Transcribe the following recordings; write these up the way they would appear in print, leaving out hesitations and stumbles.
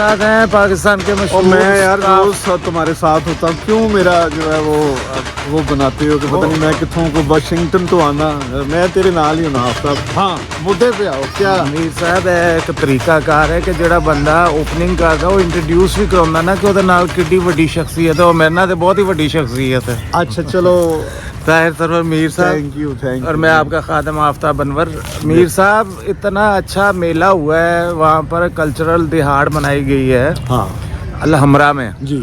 साथ हैं पाकिस्तान के और मशहूर मैं यार स्टाफ। रोज तुम्हारे साथ होता हूँ, क्यों मेरा जो है वो बनाते हो कि पता नहीं मैं कितों को वाशिंगटन तो आना, मैं तेरे नाल ही होना आफ्ताब। हाँ मुद्दे पे आओ। क्या मीर साहब एक तरीकाकार है कि ਜਿਹੜਾ ਬੰਦਾ ਓਪਨਿੰग ਕਰਦਾ ਉਹ ਇੰਟਰੋਡਿਊਸ ਵੀ ਕਰਾਉਂਦਾ ਨਾ ਕਿ ਉਹਦੇ ਨਾਲ ਕਿੱਡੀ ਵੱਡੀ ਸ਼ਖਸੀਅਤ ਹੈ। ਉਹ ਮੇਰੇ ਨਾਲ ਤੇ बहुत ही ਵੱਡੀ ਸ਼ਖਸੀਅਤ है। अच्छा चलो, ताहिर सरवर मीर साहब, थैंक यू थैंक और यू। मैं आपका खादिम आफ्ताब अनवर। मीर साहब, इतना अच्छा मेला हुआ है वहाँ पर, कल्चरल दिहाड़ मनाई गई है हाँ अलहमरा में, जी,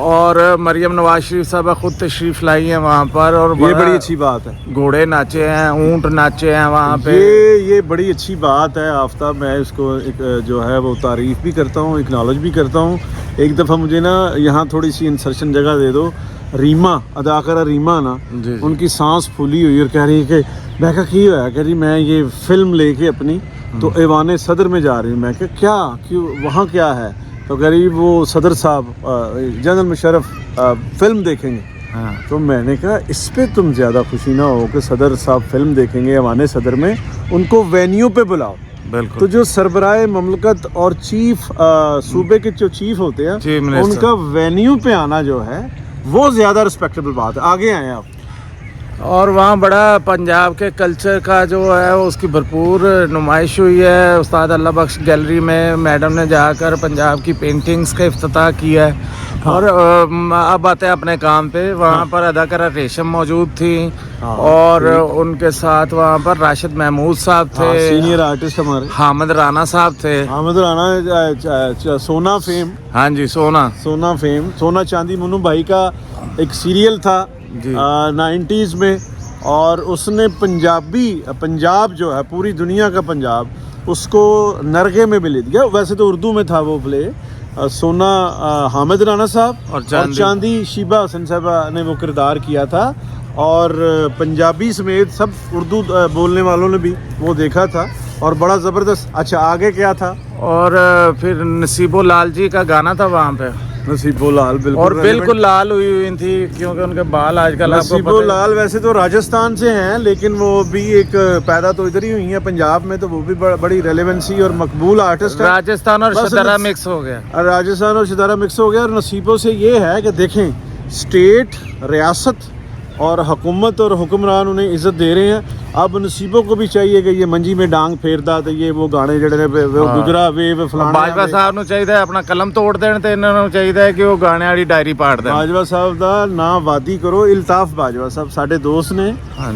और मरियम नवाज शरीफ साहब खुद तशरीफ लाई है वहाँ पर, और ये बड़ी अच्छी बात है। घोड़े नाचे हैं, ऊंट नाचे हैं वहाँ पे। ये बड़ी अच्छी बात है आफ्ताब, मैं इसको एक जो है वो तारीफ़ भी करता हूँ, एक्नॉलेज भी करता हूँ। एक दफ़ा मुझे ना यहाँ थोड़ी सी इंसर्शन जगह दे दो। रीमा अदाकारा रीमा ना जी। उनकी सांस फूली हुई और कह रही है कि मैं कहा की होया, कह रही मैं ये फिल्म लेके अपनी तो ऐवान सदर में जा रही हूँ। मैं कहा क्या, क्यों, वहाँ क्या है? तो कह रही वो सदर साहब जनरल मुशर्रफ फिल्म देखेंगे। हाँ। तो मैंने कहा इस पे तुम ज़्यादा खुशी ना हो कि सदर साहब फिल्म देखेंगे ऐवान सदर में, उनको वेन्यू पे बुलाओ। बिल्कुल। तो जो सरबराह ममलकत और चीफ सूबे के जो चीफ होते चीफ हैं मिनिस्टर। उनका वेन्यू पे आना जो है वो ज़्यादा रिस्पेक्टेबल बात है। आगे आए आप। और वहाँ बड़ा पंजाब के कल्चर का जो है उसकी भरपूर नुमाइश हुई है। उस्ताद अल्लाह बख्श गैलरी में मैडम ने जाकर पंजाब की पेंटिंग्स का इफ्तिताह किया है। हाँ। और अब आते हैं अपने काम पे। वहाँ पर अदाकारा रेशम मौजूद थी। हाँ, और उनके साथ वहाँ पर राशिद महमूद साहब थे, सीनियर आर्टिस्ट हमारे हामिद राना साहब थे। हामिद राना सोना फेम, हाँ जी, सोना फेम, सोना चांदी मुन्नू भाई का एक सीरियल था जी। 90s में, और उसने पंजाब जो है पूरी दुनिया का पंजाब उसको नरगे में भी ले दिया। वैसे तो उर्दू में था वो प्ले। सोना हामिद राना साहब और चांदी शीबा हसन साहबा ने वो किरदार किया था, और पंजाबी समेत सब उर्दू बोलने वालों ने भी वो देखा था और बड़ा ज़बरदस्त। अच्छा आगे क्या था? और फिर नसीबो लाल जी का गाना था वहाँ पे। नसीबो लाल बिल्कुल, और बिल्कुल लाल हुई थी क्योंकि उनके बाल आजकल आपको नसीबो पता है। लाल वैसे तो राजस्थान से हैं, लेकिन वो भी एक पैदा तो इधर ही हुई है पंजाब में, तो वो भी बड़ी रेलेवेंसी और मकबूल आर्टिस्ट है। राजस्थान और बस शदारा मिक्स हो गया। राजस्थान और शदारा मिक्स हो गया। और नसीबों से ये है कि देखें स्टेट, रियासत और हुकूमत और हुक्मरान उन्हें इज्जत दे रहे हैं। अब नसीबों को भी चाहिए कि ये मंजी में डांग फेरदा तो ये वो गाने जड़े गुजरा वे फलाना। बाजवा साहब ਨੂੰ ਚਾਹੀਦਾ ਹੈ ਆਪਣਾ ਕਲਮ ਤੋੜ ਦੇਣ ਤੇ ਇਹਨਾਂ ਨੂੰ ਚਾਹੀਦਾ ਹੈ ਕਿ ਉਹ ਗਾਣੇ ਵਾਲੀ ਡਾਇਰੀ ਪਾੜ ਦੇਣ। बाजवा साहब ਦਾ ਨਾਂ ਵਾਦੀ ਕਰੋ। इल्ताफ बाजवा साहब ਸਾਡੇ ਦੋਸਤ ਨੇ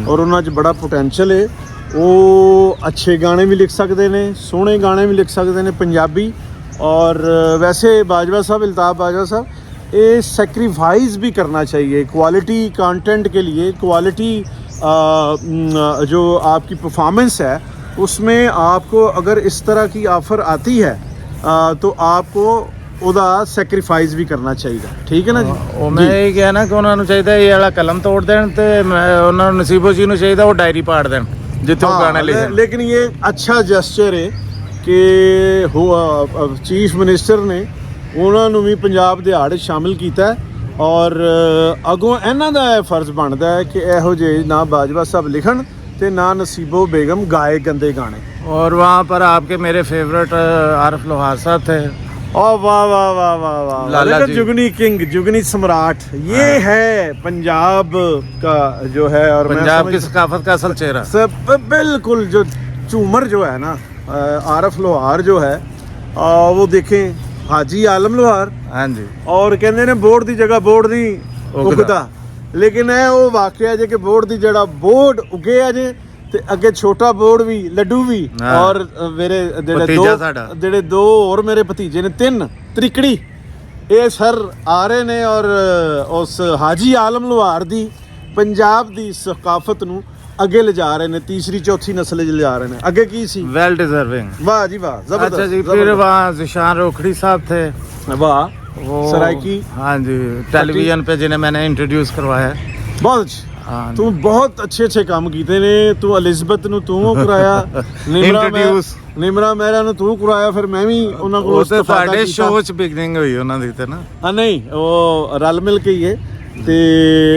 ਔਰ ਉਹਨਾਂ 'ਚ ਬੜਾ ਪੋਟੈਂਸ਼ੀਅਲ ਹੈ। ਉਹ ਅੱਛੇ ਗਾਣੇ ਵੀ ਲਿਖ ਸਕਦੇ ਨੇ, ਸੋਹਣੇ ਗਾਣੇ ਵੀ ਲਿਖ ਸਕਦੇ ਨੇ ਪੰਜਾਬੀ। और वैसे बाजवा साहब, इल्ताफ बाजवा साहब, ये सेक्रीफाइस भी करना चाहिए क्वालिटी कंटेंट के लिए। क्वालिटी जो आपकी परफॉर्मेंस है उसमें आपको अगर इस तरह की ऑफ़र आती है तो आपको ਉਹਦਾ ਸੈਕਰੀਫਾਈਸ ਵੀ ਕਰਨਾ ਚਾਹੀਦਾ। ਠੀਕ ਹੈ ਨਾ ਜੀ। ਉਹ ਮੈਂ ਇਹ ਕਿਹਾ ਨਾ ਕਿ ਉਹਨਾਂ ਨੂੰ ਚਾਹੀਦਾ ਇਹ ਵਾਲਾ ਕਲਮ ਤੋੜ ਦੇਣ ਤੇ ਉਹਨਾਂ ਨੂੰ ਨਸੀਬੋ ਜੀ ਨੂੰ ਚਾਹੀਦਾ ਉਹ ਡਾਇਰੀ ਪਾੜ ਦੇਣ ਜਿੱਥੇ ਉਹ ਗਾਣੇ ਲਿਖਣ। लेकिन ये अच्छा जेस्चर है कि चीफ मिनिस्टर ने ਉਹਨਾਂ ਨੂੰ ਵੀ ਪੰਜਾਬ ਦਿਹਾੜ ਵਿੱਚ ਸ਼ਾਮਿਲ ਕੀਤਾ ਔਰ ਅੱਗੋਂ ਇਹਨਾਂ ਦਾ ਇਹ ਫਰਜ਼ ਬਣਦਾ ਹੈ ਕਿ ਇਹੋ ਜਿਹੇ ਨਾ ਬਾਜਵਾ ਸਾਹਿਬ ਲਿਖਣ ਤੇ ਨਾ ਨਸੀਬੋ बेगम गाए गंदे गाने। और वहाँ पर आपके मेरे फेवरेट आरिफ लोहार साहब थे। ओ वाह वाह वाह वाह वाह, लाला जी। जुगनी किंग, जुगनी सम्राट, ये है पंजाब का जो है। और पंजाब की सकाफत का असल चेहरा सब बिल्कुल। जो झूमर जो है ना आरिफ लोहार जो है वो देखें, हाजी आलम लोहार। हाँ जी। और कहते ने बोर्ड की जगह बोर्ड नहीं उगता, लेकिन है वो वाकया जे कि बोर्ड की जगह बोर्ड उगे अजे ते अगे छोटा बोर्ड भी लड्डू भी। हाँ। और मेरे जेडे दो और मेरे भतीजे ने 3 त्रिकड़ी ये सर आ रहे ने और उस हाजी आलम लोहार दी पंजाब दी सकाफत नू अगे ले जा रहे ने, तीसरी चौथी नस्ल ले जा रहे ने। अगे की सी वेल डिजर्विंग। वाह जी वाह, जबरदस्त। अच्छा जी, फिर वहाँ जिशान रोखड़ी साहब थे। वाह, वो सराइकी। हाँ जी, टेलीविजन पे जिन्हें मैंने इंट्रोड्यूस करवाया। बहुत अच्छे। हाँ तू बहुत अच्छे काम कीते ने। तू एलिज़ाबेथ नु तू कराया, निमरा मेहरा नु तू कराया, फिर मैं भी ਉਹਨਾਂ ਕੋਲ ਉਹ ਤੇ ਸਾਡੇ ਸ਼ੋਅ ਚ ਬਿਗਨਿੰਗ ਹੋਈ ਉਹਨਾਂ ਦੀ ਤੇ ਨਾ। ਹਾਂ ਨਹੀਂ, ਉਹ ਰਲ ਮਿਲ ਕੇ ਹੀ ਹੈ ਤੇ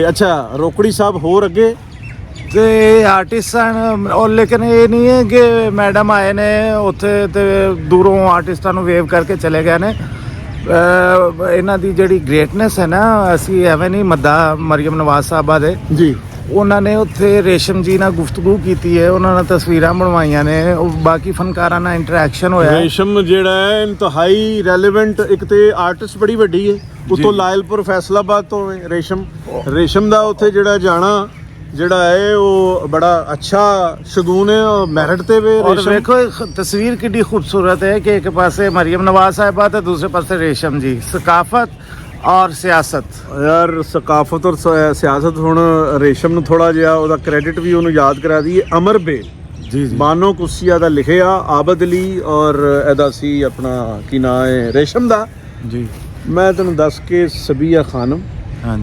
ਅੱਛਾ ਰੋਕੜੀ ਸਾਹਿਬ ਹੋਰ ਅੱਗੇ ਤੇ ਆਰਟਿਸਟ ਹਨ। ਔਰ ਲੇਕਿਨ ਇਹ ਨਹੀਂ ਹੈ ਕਿ ਮੈਡਮ ਆਏ ਨੇ ਉੱਥੇ ਤੇ ਦੂਰੋਂ ਆਰਟਿਸਟਾਂ ਨੂੰ ਵੇਵ ਕਰਕੇ ਚਲੇ ਗਏ ਨੇ। ਇਹਨਾਂ ਦੀ ਜਿਹੜੀ ਗ੍ਰੇਟਨੈਸ ਹੈ ਨਾ, ਅਸੀਂ ਐਵੇਂ ਨਹੀਂ ਮੱਦਾ ਮਰੀਮ ਨਵਾਜ਼ ਸਾਹਿਬਾ ਦੇ ਜੀ ਉਹਨਾਂ ਨੇ ਉੱਥੇ ਰੇਸ਼ਮ ਜੀ ਨਾਲ ਗੁਫ਼ਤਗੂ ਕੀਤੀ ਹੈ, ਉਹਨਾਂ ਨਾਲ ਤਸਵੀਰਾਂ ਬਣਵਾਈਆਂ ਨੇ, ਉਹ ਬਾਕੀ ਫਨਕਾਰਾਂ ਨਾਲ ਇੰਟਰੈਕਸ਼ਨ ਹੋਇਆ ਹੈ। ਰੇਸ਼ਮ ਜਿਹੜਾ ਹੈ ਇੰਤਹਾਈ ਰੈਲੇਵੈਂਟ, ਇੱਕ ਤੇ ਆਰਟਿਸਟ ਬੜੀ ਵੱਡੀ ਹੈ, ਉਤੋਂ ਲਾਇਲਪੁਰ ਫੈਸਲਾਬਾਦ ਤੋਂ ਹੈ ਰੇਸ਼ਮ ਦਾ ਉੱਥੇ ਜਿਹੜਾ ਜਾਣਾ ਜਿਹੜਾ ਹੈ ਉਹ ਬੜਾ अच्छा शगुन है और मेरिट ते वे और देखो तस्वीर कितनी खूबसूरत है कि एक पासे मरियम नवाज साहिबा ते दूसरे पासे रेशम जी। सकाफत और सियासत यार, सकाफत और सियासत ਹੁਣ ਰੇਸ਼ਮ ਨੂੰ ਥੋੜਾ ਜਿਹਾ ਉਹਦਾ ਕ੍ਰੈਡਿਟ ਵੀ ਉਹਨੂੰ ਯਾਦ ਕਰਾ ਦਈਏ। ਅਮਰ ਬੇਲ ਜੀ ਬਾਨੋ ਕੁਸੀਆ ਦਾ ਲਿਖਿਆ, ਆਬਦ ਅਲੀ ਔਰ ਇਹਦਾ ਸੀ ਆਪਣਾ ਕੀ ਨਾਂ ਹੈ ਰੇਸ਼ਮ ਦਾ ਜੀ। ਮੈਂ ਤੈਨੂੰ ਦੱਸ ਕੇ ਸਬੀਆ ਖਾਨਮ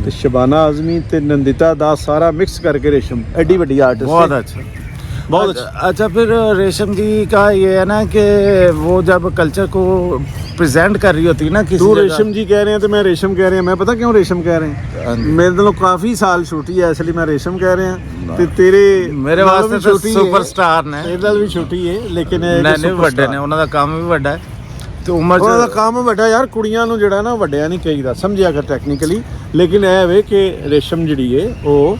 ਤੇ शबाना आजमी ते नंदिता दास सारा मिक्स करके रेशम एडी बड़ी आर्टिस्ट, बहुत अच्छा, बहुत अच्छा। फिर रेशम जी का ये है ना कि वो जब कल्चर को प्रेजेंट कर रही होती है ना किसी तू रेशम जी कह रहे हैं तो मैं रेशम कह रहे हैं। मैं पता क्यों रेशम कह रहे हैं, मेरे नालों काफी साल छोटी है इसलिए मैं रेशम कह रहे हैं ते तेरे मेरे वास्ते तो सुपरस्टार ने, तेरे नाल भी छोटी है लेकिन नहीं ਵੱਡੇ ਨੇ, ਉਹਨਾਂ ਦਾ ਕੰਮ ਵੀ ਵੱਡਾ ਹੈ ਤੇ ਉਮਰ ਉਹਨਾਂ ਦਾ ਕੰਮ ਵੱਡਾ। ਯਾਰ ਕੁੜੀਆਂ ਨੂੰ ਜਿਹੜਾ ਨਾ ਵੱਡਿਆਂ ਨਹੀਂ ਕਹੀਦਾ, ਸਮਝਿਆ ਕਰ ਟੈਕਨੀਕਲੀ, ਲੇਕਿਨ ਇਹ ਵੇ ਕਿ ਰੇਸ਼ਮ ਜਿਹੜੀ ਹੈ ਉਹ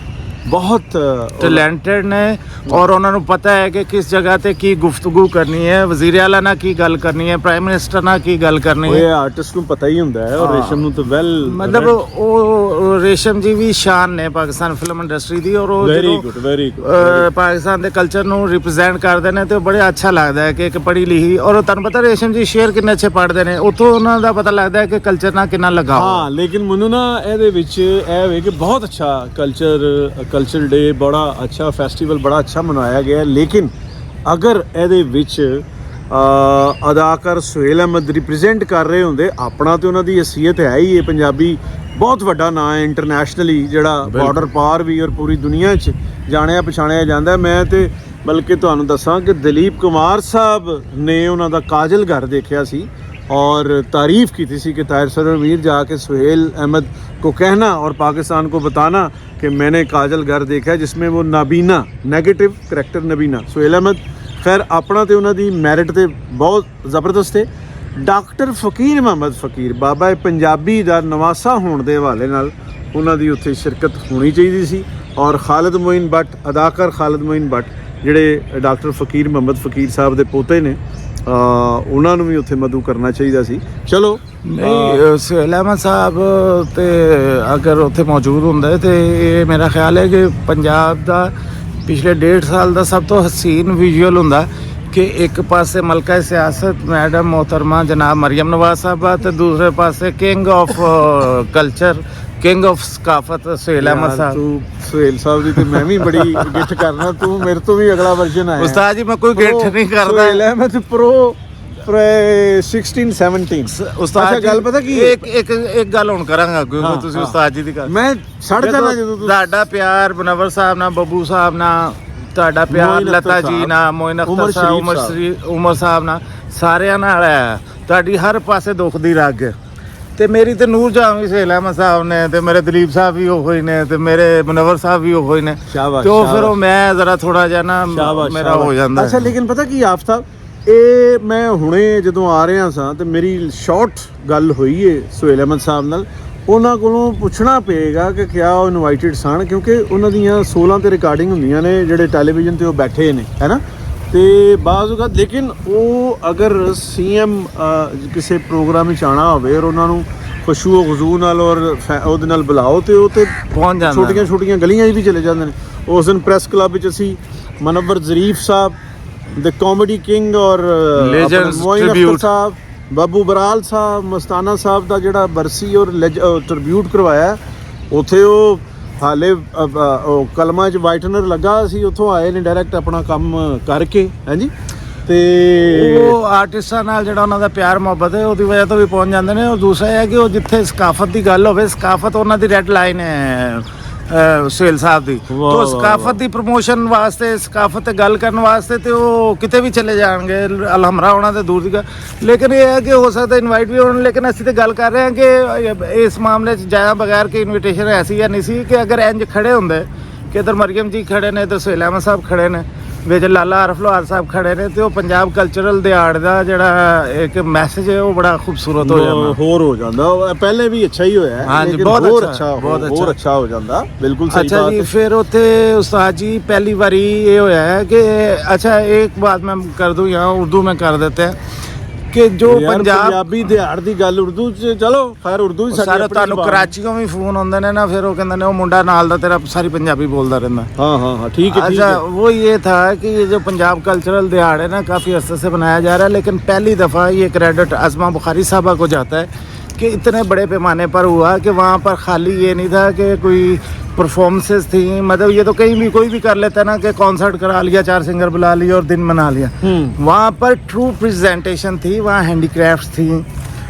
ਬਹੁਤ ਟੈਲੈਂਟਡ ਨੇ ਔਰ ਉਹਨਾਂ ਨੂੰ ਪਤਾ ਹੈ ਕਿ ਕਿਸ ਜਗ੍ਹਾ ਤੇ ਕੀ ਗੁਫ਼ਤਗੂ ਕਰਨੀ ਹੈ, ਵਜ਼ੀਰ ਆਲਾ ਨਾਲ ਕੀ ਗੱਲ ਕਰਨੀ ਹੈ, ਪ੍ਰਾਈਮ ਮਿਨਿਸਟਰ ਨਾਲ ਕੀ ਗੱਲ ਕਰਨੀ ਹੈ। ਇਹ ਆਰਟਿਸਟ ਨੂੰ ਪਤਾ ਹੀ ਹੁੰਦਾ ਹੈ ਔਰ ਰੇਸ਼ਮ ਨੂੰ ਤਾਂ ਵੈਲ ਮਤਲਬ ਉਹ ਰੇਸ਼ਮ ਜੀ ਵੀ ਸ਼ਾਨ ਨੇ ਪਾਕਿਸਤਾਨ ਫਿਲਮ ਇੰਡਸਟਰੀ ਦੀ ਔਰ ਉਹ ਵੈਰੀ ਗੁੱਡ ਪਾਕਿਸਤਾਨ ਦੇ ਕਲਚਰ ਨੂੰ ਰਿਪਰੈਜ਼ੈਂਟ ਕਰਦੇ ਨੇ ਤੇ ਬੜੇ ਅੱਛਾ ਲੱਗਦਾ ਹੈ ਕਿ ਇੱਕ ਪੜ੍ਹੀ ਲਿਖੀ, ਔਰ ਤੁਹਾਨੂੰ ਪਤਾ ਰੇਸ਼ਮ ਜੀ ਸ਼ੇਅਰ ਕਿੰਨੇ ਅੱਛੇ ਪੜ੍ਹਦੇ ਨੇ, ਉੱਥੋਂ ਉਹਨਾਂ ਦਾ ਪਤਾ ਲੱਗਦਾ ਹੈ ਕਿ ਕਲਚਰ ਨਾਲ ਕਿੰਨਾ ਲਗਾਓ। ਹਾਂ, ਲੇਕਿਨ ਮੈਨੂੰ ਨਾ ਇਹਦੇ ਵਿੱਚ ਇਹ ਵੇ ਕਿ ਬਹੁਤ ਅੱਛਾ ਕਲਚਰ ਡੇ, ਬੜਾ ਅੱਛਾ ਫੈਸਟੀਵਲ, ਬੜਾ ਅੱਛਾ ਮਨਾਇਆ ਗਿਆ। ਲੇਕਿਨ ਅਗਰ ਇਹਦੇ ਵਿੱਚ ਅਦਾਕਾਰ ਸੁਹੇਲ ਅਹਿਮਦ ਰਿਪਰੈਜ਼ੈਂਟ ਕਰ ਰਹੇ ਹੁੰਦੇ, ਆਪਣਾ ਤੇ ਉਹਨਾਂ ਦੀ ਹਸੀਅਤ ਹੈ ਹੀ, ਇਹ ਪੰਜਾਬੀ ਬਹੁਤ ਵੱਡਾ ਨਾਂ ਹੈ ਇੰਟਰਨੈਸ਼ਨਲੀ, ਜਿਹੜਾ ਬਾਰਡਰ ਪਾਰ ਵੀ ਔਰ ਪੂਰੀ ਦੁਨੀਆ 'ਚ ਜਾਣਿਆ ਪਛਾਣਿਆ ਜਾਂਦਾ। ਮੈਂ ਤੇ ਬਲਕਿ ਤੁਹਾਨੂੰ ਦੱਸਾਂ ਕਿ ਦਲੀਪ ਕੁਮਾਰ ਸਾਹਿਬ ਨੇ ਉਹਨਾਂ ਦਾ ਕਾਜਲ ਘਰ ਦੇਖਿਆ ਸੀ और तारीफ़ की थी कि ताहिर सरवर मीर जाके सुहेल अहमद को कहना और पाकिस्तान को बताना कि मैंने काजल घर देखा है जिसमें वो नाबीना नेगेटिव करैक्टर नबीना सुहेल अहमद खैर अपना तो उन्होंने मैरिट तो बहुत ज़बरदस्त है। डॉक्टर फ़कीर मुहम्मद फ़कीर बाबा पंजाबी का नवासा होने के हवाले नाल उन्हों की उत्थे शिरकत होनी चाहिए सी और खालिद मोइन भट्ट अदाकार खालिद मोइन भट्ट जिहड़े डॉक्टर फ़कीर मुहम्मद फ़कीर साहब के पोते ने ਉਹਨਾਂ ਨੂੰ ਵੀ ਉੱਥੇ ਮਦੂ ਕਰਨਾ ਚਾਹੀਦਾ ਸੀ। ਚਲੋ ਨਹੀਂ, ਸੁਹੇਲ ਅਹਿਮਦ ਸਾਹਿਬ ਤੇ ਅਗਰ ਉੱਥੇ ਮੌਜੂਦ ਹੁੰਦੇ ਤੇ ਇਹ ਮੇਰਾ ਖਿਆਲ ਹੈ ਕਿ ਪੰਜਾਬ ਦਾ ਪਿਛਲੇ 1.5 ਸਾਲ ਦਾ ਸਭ ਤੋਂ ਹਸੀਨ ਵਿਜ਼ੂਅਲ ਹੁੰਦਾ ਕਿ ਇੱਕ ਪਾਸੇ ਮਲਕਾ ਸਿਆਸਤ ਮੈਡਮ ਮੋਹਤਰਮਾ ਜਨਾਬ ਮਰੀਮ ਨਵਾਜ਼ ਸਾਹਿਬਾ ਤੇ ਦੂਸਰੇ ਪਾਸੇ king of culture, king of ਸਕਾਫਤ ਸੁਹੇਲ ਅਹਿਮਦ ਸਾਹਿਬ। ਤੂੰ ਸੁਹੇਲ ਸਾਹਿਬ ਦੀ ਤੇ ਮੈਂ ਵੀ ਬੜੀ ਗਿੱਠ ਕਰਨਾ, ਤੂੰ ਮੇਰੇ ਤੋਂ ਵੀ ਅਗਲਾ ਵਰਜਨ ਆਇਆ। ਉਸਤਾਦ ਜੀ ਮੈਂ ਕੋਈ ਗਿੱਠ ਨਹੀਂ ਕਰਦਾ, ਸੁਹੇਲ ਅਹਿਮਦ ਪ੍ਰੋ 16 17 ਉਸਤਾਦ ਗੱਲ ਪਤਾ ਕੀ ਇੱਕ ਗੱਲ ਹੁਣ ਕਰਾਂਗਾ ਕਿਉਂਕਿ ਤੁਸੀਂ ਉਸਤਾਦ ਜੀ ਦੀ ਗੱਲ ਮੈਂ ਛੱਡ ਜਾਣਾ ਜਦੋਂ ਤੁਹਾਡਾ ਪਿਆਰ ਬਨਵਰ ਸਾਹਿਬ ਨਾਲ, ਬੱਬੂ ਸਾਹਿਬ ਨਾਲ, ਤੁਹਾਡਾ ਪਿਆਰ ਲਤਾ ਜੀ ਨਾਲ, ਮੋਇਨ ਅਖਤਰ ਸਾਹਿਬ, ਉਮਰ ਸਾਹਿਬ ਨਾਲ, ਸਾਰਿਆਂ ਨਾਲ ਹੈ। ਤੁਹਾਡੀ ਹਰ ਪਾਸੇ ਦੁੱਖ ਦੀ ਰੱਗ ਤੇ ਮੇਰੀ ਤੇ ਨੂਰ ਜਹਾਂ ਵੀ ਸੁਹੇਲ ਅਹਿਮਦ ਸਾਹਿਬ ਨੇ ਤੇ ਮੇਰੇ ਦਲੀਪ ਸਾਹਿਬ ਵੀ ਉਹੋ ਹੀ ਨੇ ਤੇ ਮੇਰੇ ਮਨਵਰ ਸਾਹਿਬ ਵੀ ਉਹੋ ਹੀ ਨੇ ਤੇ ਉਹ ਫਿਰ ਉਹ ਮੈਂ ਜ਼ਰਾ ਥੋੜਾ ਜਿਹਾ ਨਾ ਮੇਰਾ ਹੋ ਜਾਂਦਾ। ਅੱਛਾ, ਲੇਕਿਨ ਪਤਾ ਕੀ ਆਫਤਾਬ, ਇਹ ਮੈਂ ਹੁਣੇ ਜਦੋਂ ਆ ਰਿਹਾ ਸਾਂ ਤੇ ਮੇਰੀ ਸ਼ਾਰਟ ਗੱਲ ਹੋਈ ਏ ਸੁਹੇਲ ਅਹਿਮਦ ਸਾਹਿਬ ਨਾਲ। ਉਹਨਾਂ ਕੋਲੋਂ ਪੁੱਛਣਾ ਪਏਗਾ ਕਿ ਕਿਆ ਉਹ ਇਨਵਾਈਟਡ ਸਨ, ਕਿਉਂਕਿ ਉਹਨਾਂ ਦੀਆਂ 16 ਤੇ ਰਿਕਾਰਡਿੰਗ ਹੁੰਦੀਆਂ ਨੇ ਜਿਹੜੇ ਟੈਲੀਵਿਜ਼ਨ ਤੇ ਉਹ ਬੈਠੇ ਨੇ, ਹੈ ਨਾ, ਤੇ ਬਾਜ਼ ਔਕਾਤ ਲੇਕਿਨ ਉਹ ਅਗਰ ਸੀਐਮ ਕਿਸੇ ਪ੍ਰੋਗਰਾਮ ਵਿੱਚ ਆਉਣਾ ਹੋਵੇ ਔਰ ਉਹਨਾਂ ਨੂੰ ਖੁਸ਼ੂ ਖਜ਼ੂ ਨਾਲ ਔਰ ਉਹਦੇ ਨਾਲ ਬੁਲਾਓ ਤੇ ਉਹ ਤੇ ਪਹੁੰਚ ਜਾਂਦਾ, ਛੋਟੀਆਂ ਛੋਟੀਆਂ ਗਲੀਆਂ 'ਚ ਵੀ ਚਲੇ ਜਾਂਦੇ ਨੇ। ਉਸ ਦਿਨ ਪ੍ਰੈਸ ਕਲੱਬ ਵਿੱਚ ਅਸੀਂ Manwar Zarif Sahib the comedy king और मोइन अख्तर साहब, बाबू बराल साहब, मस्ताना साहब का जिहड़ा बरसी और ट्रिब्यूट करवाया उत्थे ਉਹ ਹਾਲੇ ਕਲਮਾਂ 'ਚ ਵਾਈਟਨਰ ਲੱਗਾ ਸੀ, ਉੱਥੋਂ ਆਏ ਨੇ ਡਾਇਰੈਕਟ ਆਪਣਾ ਕੰਮ ਕਰਕੇ, ਹਾਂਜੀ। ਤੇ ਉਹ ਆਰਟਿਸਟਾਂ ਨਾਲ ਜਿਹੜਾ ਉਹਨਾਂ ਦਾ ਪਿਆਰ ਮੁਹੱਬਤ ਹੈ ਉਹਦੀ ਵਜ੍ਹਾ ਤੋਂ ਵੀ ਪਹੁੰਚ ਜਾਂਦੇ ਨੇ। ਔਰ ਦੂਸਰਾ ਇਹ ਹੈ ਕਿ ਉਹ ਜਿੱਥੇ ਸਕਾਫਤ ਦੀ ਗੱਲ ਹੋਵੇ, ਸਕਾਫਤ ਉਹਨਾਂ ਦੀ ਰੈੱਡ ਲਾਈਨ ਹੈ ਸੁਹੇਲ ਸਾਹਿਬ ਦੀ, ਤੋ ਸਕਾਫਤ ਦੀ ਪ੍ਰਮੋਸ਼ਨ ਵਾਸਤੇ, ਸਕਾਫਤ ਤੇ ਗੱਲ ਕਰਨ ਵਾਸਤੇ ਤੇ ਉਹ ਕਿਤੇ ਵੀ ਚਲੇ ਜਾਣਗੇ, ਅਲਹਮਰਾ ਹੋਣਾ ਤੇ ਦੂਰ ਦੀ ਗੱਲ। ਲੇਕਿਨ ਇਹ ਹੈ ਕਿ ਹੋ ਸਕਦਾ ਇਨਵਾਈਟ ਵੀ ਹੋਣ, ਲੇਕਿਨ ਅਸੀਂ ਤੇ ਗੱਲ ਕਰ ਰਹੇ ਹਾਂ ਕਿ ਇਸ ਮਾਮਲੇ 'ਚ ਜਾਇਆ ਬਗੈਰ ਕਿ ਇਨਵੀਟੇਸ਼ਨ ਐਸੀ ਜਾਂ ਨਹੀਂ ਸੀ ਕਿ ਅਗਰ ਇੰਜ ਖੜੇ ਹੁੰਦੇ ਕਿ ਇੱਧਰ ਮਰੀਮ ਜੀ ਖੜੇ ਨੇ, ਇੱਧਰ ਸੁਹੇਲ ਅਹਿਮਦ ਸਾਹਿਬ ਖੜੇ ਨੇ ਵਿੱਚ ਲਾਲਾ ਹਰਫ ਲੋਹਾਰ ਸਾਹਿਬ ਖੜੇ ਨੇ ਤੇ ਉਹ ਪੰਜਾਬ ਕਲਚਰਲ ਦਿਹਾੜ ਦਾ ਜਿਹੜਾ ਇੱਕ ਮੈਸੇਜ ਹੈ ਉਹ ਬੜਾ ਖੂਬਸੂਰਤ ਹੋ ਜਾਂਦਾ ਹੋਰ ਹੋ ਜਾਂਦਾ ਪਹਿਲੇ ਵੀ ਅੱਛਾ ਹੀ ਹੋਇਆ ਹਾਂਜੀ, ਲੇਕਿਨ ਬਹੁਤ ਹੋਰ ਅੱਛਾ, ਬਹੁਤ ਬਹੁਤ ਅੱਛਾ ਹੋ ਜਾਂਦਾ ਬਿਲकुल सही अच्छा बात जी है। फिर उत्थे उस्ताद जी पहली बारी ये होया है कि अच्छा एक बात मैं कर दूं यहाँ उर्दू में कर देते हैं कि जो ਯਾਰ पंजाब ਪੰਜਾਬੀ ਦਿਹਾੜ ਦੀ ਗੱਲ ਉਰਦੂ ਚ ਚਲੋ ਖੈਰ ਉਰਦੂ ਹੀ ਸਾਡੀ ਸਾਰੇ ਆਪਣੀ ਤੁਹਾਨੂੰ ਜ਼ੁਬਾਨ ਹੈ। ਕਰਾਚੀੋਂ ਵੀ ਫੋਨ ਆਉਂਦੇ ਨੇ ਨਾ ਫਿਰ ਉਹ ਕਹਿੰਦੇ ਨੇ ਉਹ ਮੁੰਡਾ ਨਾਲ ਦਾ ਤੇਰਾ ਸਾਰੀ ਪੰਜਾਬੀ ਬੋਲਦਾ ਰਹਿੰਦਾ हाँ हाँ हाँ ठीक है ठीक अच्छा है। वो ये था कि ये जो पंजाब कल्चरल दिहाड़ है ना काफ़ी अरसे से बनाया जा रहा है लेकिन पहली दफ़ा ये क्रेडिट अज़मा बुखारी साहबा को जाता है कि इतने बड़े पैमाने पर हुआ कि वहाँ पर खाली ये नहीं था कि कोई परफॉर्मेंसेस थी मतलब ये तो कहीं भी कोई भी कर लेता है ना कि कॉन्सर्ट करा लिया 4 सिंगर बुला लिए और दिन मना लिया वहाँ पर ट्रू प्रेजेंटेशन थी वहाँ हैंडीक्राफ्ट्स थी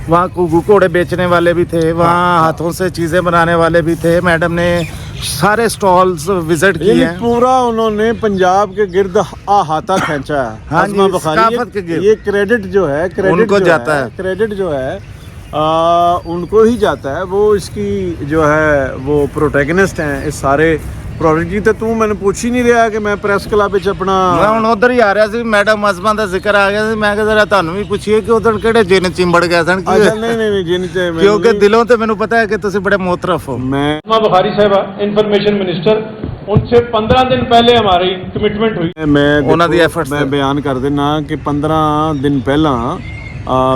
वहाँ घोड़े बेचने वाले भी थे वहाँ हाथों से चीज़ें बनाने वाले भी थे मैडम ने सारे स्टॉल्स विजिट किए यानी हैं पूरा उन्होंने पंजाब के गिर्द अहाता खींचा है हाँ अज़मा जी, बुखारी सकाफत के गिर्द। ये क्रेडिट जो है क्रेडिट उनको जो जाता है। क्रेडिट जो है उनको ही जाता है वो इसकी जो है वो प्रोटैगनिस्ट हैं इस सारे प्रोजेक्ट की। तो तू मैंने पूछ ही नहीं रहा कि मैं प्रेस क्लब ਵਿੱਚ ਆਪਣਾ ਮੈਂ ਹੁਣ ਉਧਰ ਹੀ ਆ ਰਿਹਾ ਸੀ ਮੈਡਮ ਅਜ਼ਮਾ ਦਾ ਜ਼ਿਕਰ ਆ ਗਿਆ ਸੀ ਮੈਂ ਕਿਹਾ ਜ਼ਰਾ ਤੁਹਾਨੂੰ ਵੀ ਪੁੱਛੀਏ ਕਿ ਉਧਰ ਕਿਹੜੇ ਜਿੰਨ ਚਿੰਬੜ ਗਏ ਸਨ ਅੱਛਾ ਨਹੀਂ ਜਿੰਨ ਤੇ ਕਿਉਂਕਿ ਦਿਲੋਂ ਤੇ ਮੈਨੂੰ ਪਤਾ ਹੈ ਕਿ ਤੁਸੀਂ ਬੜੇ मोहतरफ हो मैं अज़मा बुखारी साहबा इंफॉर्मेशन मिनिस्टर उनसे 15 दिन पहले हमारी कमिटमेंट हुई। ਮੈਂ ਉਹਨਾਂ ਦੀ ਦੇਖੋ, efforts ਮੈਂ ਤੇ। ਬਿਆਨ ਕਰ ਦਿੰਨਾ ਕਿ 15 ਦਿਨ ਪਹਿਲਾਂ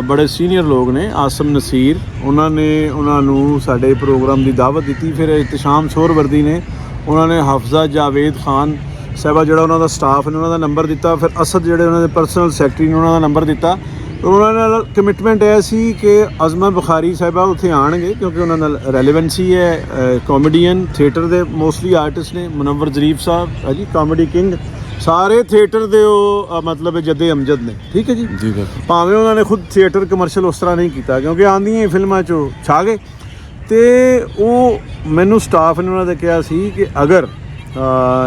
ਬੜੇ ਸੀਨੀਅਰ ਲੋਕ ਨੇ ਆਸਮ ਨਸੀਰ ਉਹਨਾਂ ਨੇ ਉਹਨਾਂ ਨੂੰ ਸਾਡੇ ਪ੍ਰੋਗਰਾਮ ਦੀ ਦਾਵਤ ਦਿੱਤੀ ਫਿਰ ਇਤਸ਼ਾਮ ਸੋਹਰਵਰਦੀ ਨੇ ਉਹਨਾਂ ਨੇ ਹਫਜ਼ਾ ਜਾਵੇਦ ਖਾਨ ਸਾਹਿਬਾ ਜਿਹੜਾ ਉਹਨਾਂ ਦਾ ਸਟਾਫ ਨੇ ਉਹਨਾਂ ਦਾ ਨੰਬਰ ਦਿੱਤਾ ਫਿਰ ਅਸਦ ਜਿਹੜੇ ਉਹਨਾਂ ਦੇ ਪਰਸਨਲ ਸੈਕਟਰੀ ਨੇ ਉਹਨਾਂ ਦਾ ਨੰਬਰ ਦਿੱਤਾ ਉਹਨਾਂ ਨਾਲ ਕਮਿਟਮੈਂਟ ਇਹ ਸੀ ਕਿ ਅਜ਼ਮਾ ਬੁਖਾਰੀ ਸਾਹਿਬਾ ਉੱਥੇ ਆਣਗੇ ਕਿਉਂਕਿ ਉਹਨਾਂ ਨਾਲ ਰੈਲੇਵੈਂਸੀ ਹੈ ਕਾਮੇਡੀਅਨ ਥੀਏਟਰ ਦੇ ਮੋਸਟਲੀ ਆਰਟਿਸਟ ਨੇ ਮੁਨੱਵਰ ਜ਼ਰੀਫ ਸਾਹਿਬ ਹੈ ਜੀ ਕਾਮੇਡੀ ਕਿੰਗ ਸਾਰੇ ਥੀਏਟਰ ਦੇ ਉਹ ਮਤਲਬ ਜੱਦੇ ਅਮਜਦ ਨੇ ਠੀਕ ਹੈ ਜੀ ਜੀ ਭਾਵੇਂ ਉਹਨਾਂ ਨੇ ਖੁਦ ਥੀਏਟਰ ਕਮਰਸ਼ੀਅਲ ਉਸ ਤਰ੍ਹਾਂ ਨਹੀਂ ਕੀਤਾ ਕਿਉਂਕਿ ਆਂਦੀਆਂ ਹੀ ਫਿਲਮਾਂ 'ਚੋਂ ਛਾ ਗਏ ਤੇ ਉਹ ਮੈਨੂੰ ਸਟਾਫ ਨੇ ਉਹਨਾਂ ਦਾ ਕਿਹਾ ਸੀ ਕਿ ਅਗਰ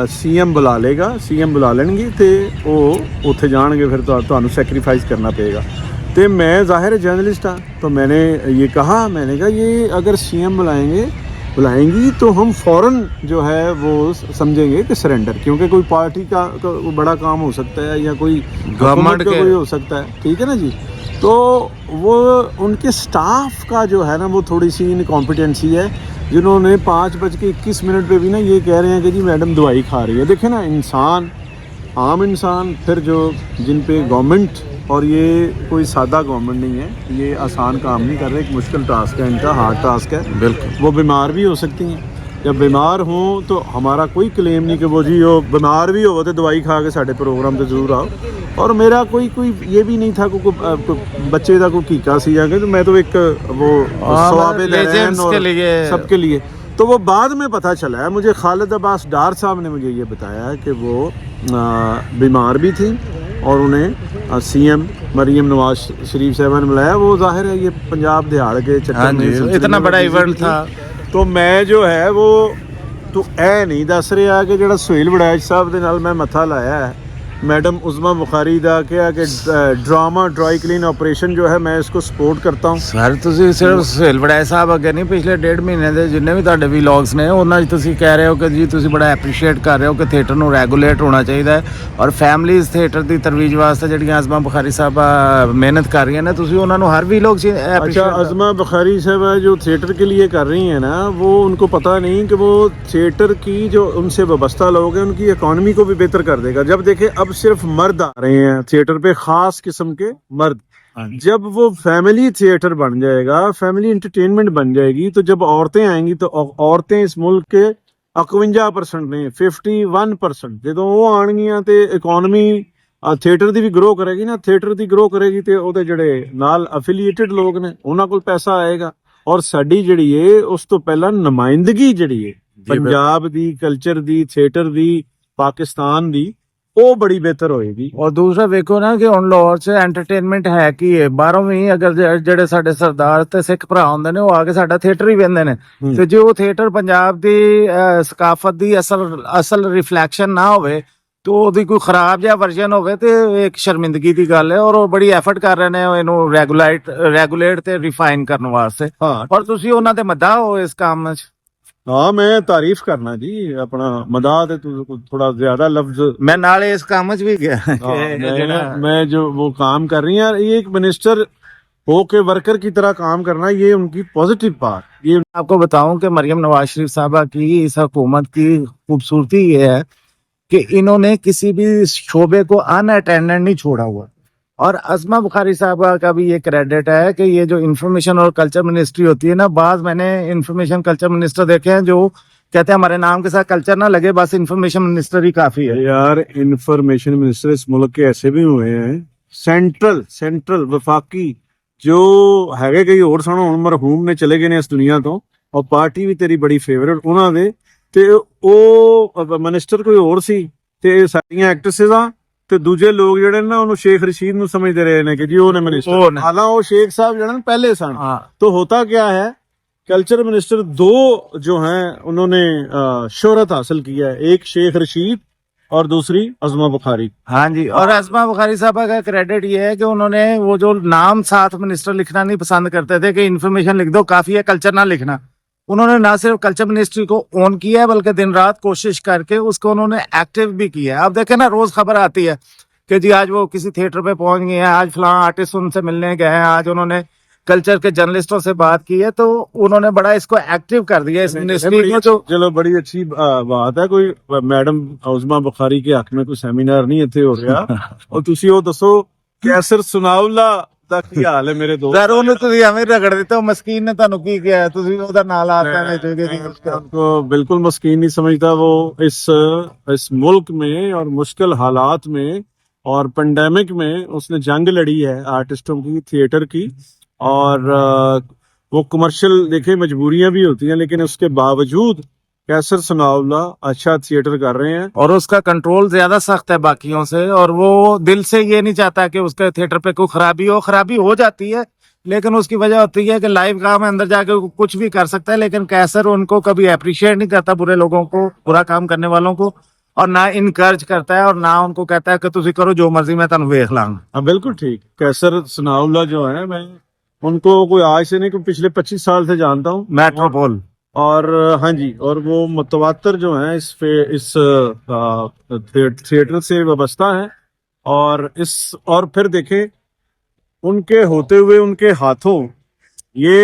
ਸੀਐਮ ਬੁਲਾ ਲੇਗਾ ਸੀਐਮ ਬੁਲਾ ਲੈਣਗੇ ਤੇ ਉਹ ਉੱਥੇ ਜਾਣਗੇ ਫਿਰ ਤੁਹਾਨੂੰ ਸੈਕਰੀਫਾइस करना पड़ेगा तो मैं ज़ाहिर जर्नलिस्ट हाँ तो मैंने ये कहा मैंने कहा ये अगर सीएम बुलाएंगी तो हम फ़ौरन जो है वो समझेंगे कि सरेंडर क्योंकि कोई पार्टी का कोई बड़ा काम हो सकता है या कोई गवर्नमेंट का कोई हो सकता है ठीक है ना जी तो वो उनके स्टाफ का जो है ना वो थोड़ी सी इनकॉम्पिटेंसी है जिन्होंने 5:21 पे भी ना ये कह रहे हैं कि जी मैडम दवाई खा रही है देखे ना इंसान आम इंसान फिर जो जिन पे गवर्नमेंट और ये कोई सादा गवर्नमेंट नहीं है ये आसान काम नहीं कर रहे एक मुश्किल टास्क है इनका हार्ड टास्क है बिल्कुल वो बीमार भी हो सकती हैं जब बीमार हों तो हमारा कोई क्लेम नहीं कि वो जी वो बीमार भी हो तो दवाई खा के साढ़े प्रोग्राम पे जरूर आओ और मेरा कोई ये भी नहीं था कोई बच्चे का कोई कीका सी जाके तो मैं तो एक वो सवाबे लेजेंड्स के लिए सबके लिए तो वो बाद में पता चला है मुझे खालिद अब्बास डार साहब ने मुझे ये बताया कि वो बीमार भी थी और उन्हें सीएम मरियम नवाज शरीफ साहबा ने बुलाया वो जाहिर है ये पंजाब दिहाड़ के चक्कर में इतना बड़ा इवेंट था तो मैं जो है वो तो ऐ नहीं दस रहा कि ਜਿਹੜਾ ਸੁਹੇਲ ਵੜੈਚ ਸਾਹਿਬ ਦੇ ਨਾਲ ਮੈਂ ਮੱਥਾ ਲਾਇਆ ਹੈ मैडम उज़मा बुखारी ਦਾ ਕਿਹਾ ਕਿ ड्रामा ड्राई क्लीन ऑपरेशन जो है मैं इसको सपोर्ट करता हूँ ਸਰ ਤੁਸੀਂ ਸਿਰਫ ਸੁਹੇਲ ਵੜੈਚ ਸਾਹਿਬ ਅੱਗੇ ਨਹੀਂ ਪਿਛਲੇ 1.5 ਮਹੀਨੇ ਦੇ ਜਿੰਨੇ ਵੀ ਤੁਹਾਡੇ ਵਲੌਗਸ ਨੇ ਉਹਨਾਂ 'ਚ ਤੁਸੀਂ ਕਹਿ ਰਹੇ ਹੋ ਕਿ ਜੀ ਤੁਸੀਂ ਬੜਾ ਐਪਰੀਸ਼ੀਏਟ ਕਰ ਰਹੇ ਹੋ ਕਿ ਥੀਏਟਰ ਨੂੰ ਰੈਗੂਲੇਟ ਹੋਣਾ ਚਾਹੀਦਾ ਹੈ ਔਰ ਫੈਮਲੀਜ਼ ਥੀਏਟਰ ਦੀ ਤਰਵੀਜ ਵਾਸਤੇ ਜਿਹੜੀਆਂ ਅਜ਼ਮਾ ਬੁਖਾਰੀ ਸਾਹਿਬ ਮਿਹਨਤ ਕਰ ਰਹੀਆਂ ਨੇ ਤੁਸੀਂ ਉਹਨਾਂ ਨੂੰ ਹਰ ਵਲੌਗ 'ਚ अच्छा अज़मा बुखारी साहब जो थिएटर के लिए कर रही हैं ना वो उनको पता नहीं कि वो थिएटर की जो उनसे वाबस्ता लोग हैं उनकी इकॉनमी को भी बेहतर कर देगा जब देखें अब सिर्फ मर्द आ रहे हैं थिएटर पे खास किस्म के मर्द जब वो फैमिली थिएटर बन जाएगा फैमिली एंटरटेनमेंट बन जाएगी तो जब औरतें आएंगी तो औरतें इस मुल्क के 51% ने 51% ਜਦੋਂ ਉਹ ਆਣਗੀਆਂ ਤੇ ਇਕਨੋਮੀ ਥੀਏਟਰ ਦੀ ਵੀ ਗਰੋ ਕਰੇਗੀ ਨਾ ਥੀਏਟਰ ਦੀ ਗਰੋ ਕਰੇਗੀ ਤੇ ਉਹਦੇ ਜਿਹੜੇ ਨਾਲ ਐਫੀਲੀਏਟਡ ਲੋਕ ਨੇ ਉਹਨਾਂ ਕੋਲ ਪੈਸਾ ਆਏਗਾ ਔਰ ਸਾਡੀ ਜਿਹੜੀ ਏ ਉਸ ਤੋਂ ਪਹਿਲਾਂ ਨੁਮਾਇੰਦਗੀ ਜਿਹੜੀ ਏ ਪੰਜਾਬ ਦੀ ਕਲਚਰ ਦੀ ਥੀਏਟਰ ਦੀ ਪਾਕਿਸਤਾਨ ਦੀ ਉਹ ਬੜੀ ਬਿਹਤਰ ਹੋਏਗੀ ਔਰ ਦੂਸਰਾ ਵੇਖੋ ਨਾ ਕਿ ਹੁਣ ਲਾਹੌਰ 'ਚ ਐਂਟਰਟੇਨਮੈਂਟ ਹੈ ਕੀ ਹੈ ਬਾਹਰੋਂ ਵੀ ਅਗਰ ਜਿਹੜੇ ਸਾਡੇ ਸਰਦਾਰ ਤੇ ਸਿੱਖ ਭਰਾ ਹੁੰਦੇ ਨੇ ਉਹ ਆ ਕੇ ਸਾਡਾ ਥੀਏਟਰ ਹੀ ਵੇਖਦੇ ਨੇ ਤੇ ਜੇ ਉਹ ਥੀਏਟਰ ਪੰਜਾਬ ਦੀ ਸਕਾਫਤ ਦੀ ਅਸਲ ਰਿਫਲੈਕਸ਼ਨ ਨਾ ਹੋਵੇ तो ਉਹਦੀ ਕੋਈ ਖਰਾਬ ਜਿਹਾ ਵਰਜ਼ਨ ਹੋਵੇ ਤੇ ਇੱਕ ਸ਼ਰਮਿੰਦਗੀ ਦੀ ਗੱਲ ਹੈ ਔਰ ਉਹ ਬੜੀ ਐਫਰਟ ਕਰ ਰਹੇ ਨੇ ਇਹਨੂੰ ਰੈਗੂਲੇਟ ਤੇ ਰਿਫਾਈਨ ਕਰਨ ਵਾਸਤੇ ਹਾਂ ਔਰ ਤੁਸੀਂ ਉਹਨਾਂ ਦੇ ਮੱਦਾ ਹੋ ਇਸ ਕੰਮ 'ਚ हाँ मैं तारीफ करना जी अपना मदाद है तू थोड़ा ज्यादा लफ्ज मैं नाले इस काम च भी गया हाँ, मैं जो वो काम कर रही है ये एक मिनिस्टर हो के वर्कर की तरह काम करना ये उनकी पॉजिटिव बात ये आपको बताऊं कि मरियम नवाज शरीफ साहबा की इस हुकूमत की खूबसूरती ये है कि इन्होंने किसी भी शोबे को अनअटेंडेंट नहीं छोड़ा हुआ। और अज़मा बुखारी साहबा का भी ये क्रेडिट है कि ये जो इंफॉर्मेशन और कल्चर मिनिस्ट्री होती है ना, बाज मैंने इंफॉर्मेशन कल्चर मिनिस्टर देखे हैं जो कहते हैं हमारे नाम के साथ कल्चर ना लगे, बस इंफॉर्मेशन मिनिस्टर ही काफी है। यार इंफॉर्मेशन मिनिस्टर इस मुल्क के ऐसे भी हुए हैं सेंट्रल वफाकी जो हैगे कई और सन हुण मरहूम ने चले गए ने इस दुनिया तो और पार्टी भी तेरी बड़ी फेवरेट उन्हां दे ते ਉਹ ਮਿਨਿਸਟਰ ਕੋਈ ਹੋਰ ਸੀ ਤੇ ਸਾਡੀਆਂ ਐਕਟ੍ਰੈਸਸ ਆ ਤੇ ਦੂਜੇ ਲੋਕ ਜਿਹੜੇ ਨੇ ਨਾ ਉਹਨੂੰ ਸ਼ੇਖ ਰਸ਼ੀਦ ਨੂੰ ਸਮਝਦੇ ਰਹੇ ਨੇ ਕਿ ਜੀ ਉਹਨੇ ਮਿਨਿਸਟਰ ਹਾਲਾਂ ਉਹ शेख साहब ਜਿਹੜੇ ਨੇ पहले सन। तो होता क्या है कल्चर मिनिस्टर दो जो हैं उन्होंने शोहरत हासिल की है, एक शेख रशीद और दूसरी अज़मा बुखारी। हाँ जी, और अज़मा बुखारी साहबा का क्रेडिट ये है कि उन्होंने वो जो नाम साथ मिनिस्टर लिखना नहीं पसंद करते थे कि इन्फॉर्मेशन लिख दो काफी है कल्चर ना लिखना, उन्होंने ना सिर्फ कल्चर मिनिस्ट्री को ऑन किया है बल्कि दिन रात कोशिश करके उसको उन्होंने एक्टिव भी किया है। अब देखें ना रोज खबर आती है कि जी आज वो किसी थिएटर पे पहुंच गए हैं, आज फलां आर्टिस्ट उनसे मिलने गए हैं, आज उन्होंने कल्चर के जर्नलिस्टों से बात की है, तो उन्होंने बड़ा इसको एक्टिव कर दिया इस मिनिस्ट्री को। जो चलो बड़ी अच्छी बात है, कोई मैडम अज़मा बुखारी के हक में कोई सेमिनार नहीं इत्थे हो रहा और तुसी वो दसो कैसर सुनावला ਦਾ ਕੀ ਹਾਲ ਹੈ ਮੇਰੇ ਦੋਸਤ? ਸਰ ਉਹਨੂੰ ਤੁਸੀਂ ਐਵੇਂ ਰਗੜ ਦਿੱਤਾ, ਉਹ ਮਸਕੀਨ ਨੇ ਤੁਹਾਨੂੰ ਕੀ ਕਿਹਾ, ਤੁਸੀਂ ਉਹਦਾ ਨਾਂ ਲਾਤਾ ਵਿੱਚ उनको बिल्कुल मस्कीन नहीं समझता। वो इस मुल्क में और मुश्किल हालात में और पेंडेमिक में उसने जंग लड़ी है आर्टिस्टों की, थिएटर की। और वो कमर्शियल देखे मजबूरियां भी होती हैं लेकिन उसके बावजूद कैसर सुनावला अच्छा थिएटर कर रहे हैं और उसका कंट्रोल ज्यादा सख्त है बाकियों से, और वो दिल से ये नहीं चाहता कि उसके थिएटर पे कोई खराबी हो जाती है लेकिन उसकी वजह होती है कि लाइव काम में अंदर जाके कुछ भी कर सकता है, लेकिन कैसर उनको कभी अप्रिशिएट नहीं करता बुरे लोगों को, बुरा काम करने वालों को, और ना इनकरेज करता है और ना उनको कहता है कि तुम करो जो मर्जी मैं तुम वेख लाऊंगा। हाँ बिल्कुल ठीक। कैसर सुनावला जो है मैं उनको कोई आज से नहीं कोई पिछले 25 साल से जानता हूँ, मेट्रोपोल। और हाँ जी, और वो मुतवातर जो है इस थिएटर से वाबस्ता है। और फिर देखें उनके होते हुए उनके हाथों ये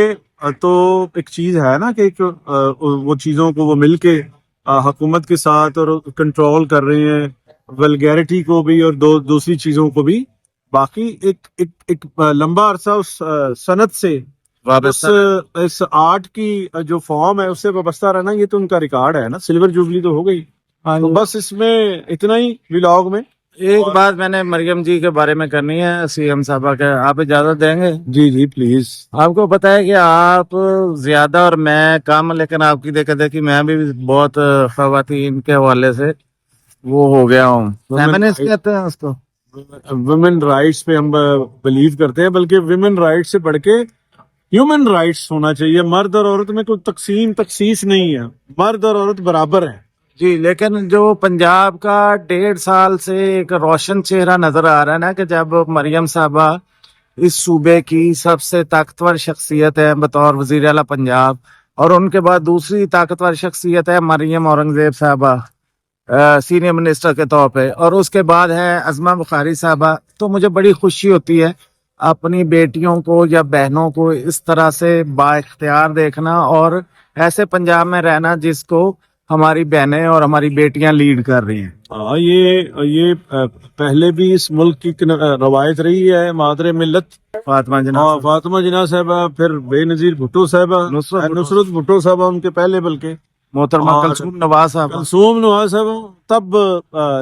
तो एक चीज है ना कि वो चीजों को वो मिलके हुकूमत के साथ और कंट्रोल कर रहे हैं, वल्गैरिटी को भी और दूसरी चीजों को भी। बाकी एक लंबा अरसा उस सनत से इस आर्ट की जो फॉर्म है उससे वाबस्ता रहना, ये तो उनका रिकॉर्ड है ना। सिल्वर जुबली तो हो गई। तो बस इसमें इतना ही व्लॉग में। एक बात मैंने मरियम जी के बारे में करनी है, सीएम साहबा के, आप इजाजत देंगे? जी जी प्लीज। आपको पता है कि आप ज्यादा और मैं कम, लेकिन आपकी देखा देखी मैं भी बहुत खवातीन के हवाले से वो हो गया हूँ, फेमिनिस्ट कहते हैं उसको। वुमेन राइट्स पे हम बिलीव करते हैं, बल्कि वुमेन राइट्स से बढ़ के ह्यूमन राइट्स होना चाहिए। मर्द और औरत में कोई तखसीस नहीं है, मर्द और औरत बराबर है जी। लेकिन जो पंजाब का 1.5 साल से एक रोशन चेहरा नजर आ रहा है ना कि जब मरियम साहबा इस सूबे की सबसे ताकतवर शख्सियत है बतौर वजीर आला पंजाब, और उनके बाद दूसरी ताकतवर शख्सियत है मरियम औरंगजेब साहबा सीनियर मिनिस्टर के तौर पे, और उसके बाद है अज़मा बुखारी साहबा, तो मुझे बड़ी खुशी होती है अपनी बेटियों को या बहनों को इस तरह से बाइख्तियार देखना और ऐसे पंजाब में रहना जिसको हमारी बहनें और हमारी बेटियां लीड कर रही हैं। हाँ, ये पहले भी इस मुल्क की रवायत रही है। मादरे मिल्लत फातिमा जिन्ना साहबा, फिर बेनजीर भुट्टो साहबा, नुसरत भुट्टो साहबा उनके पहले, बल्कि मोहतरमा कलसूम नवाज साहब तब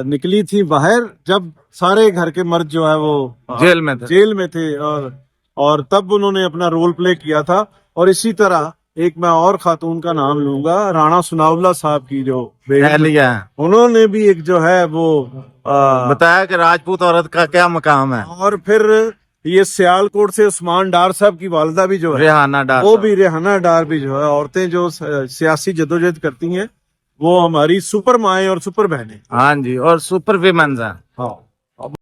निकली थी बाहर जब सारे घर के मर्द जो है वो जेल में थे और तब उन्होंने अपना रोल प्ले किया था। और इसी तरह एक मैं और खातून का नाम लूंगा, राणा सुनावला साहब की जो लिया, उन्होंने भी एक जो है वो बताया कि राजपूत औरत का क्या मकाम है। और फिर ये सियालकोट से उस्मान डार साहब की वालदा भी जो है रेहाना डार, वो भी रेहाना डार भी जो है, औरतें जो सियासी जदोजहद करती हैं वो हमारी सुपर माएँ और सुपर बहनें। हाँ जी, और सुपर विमेन्स हैं। हाँ।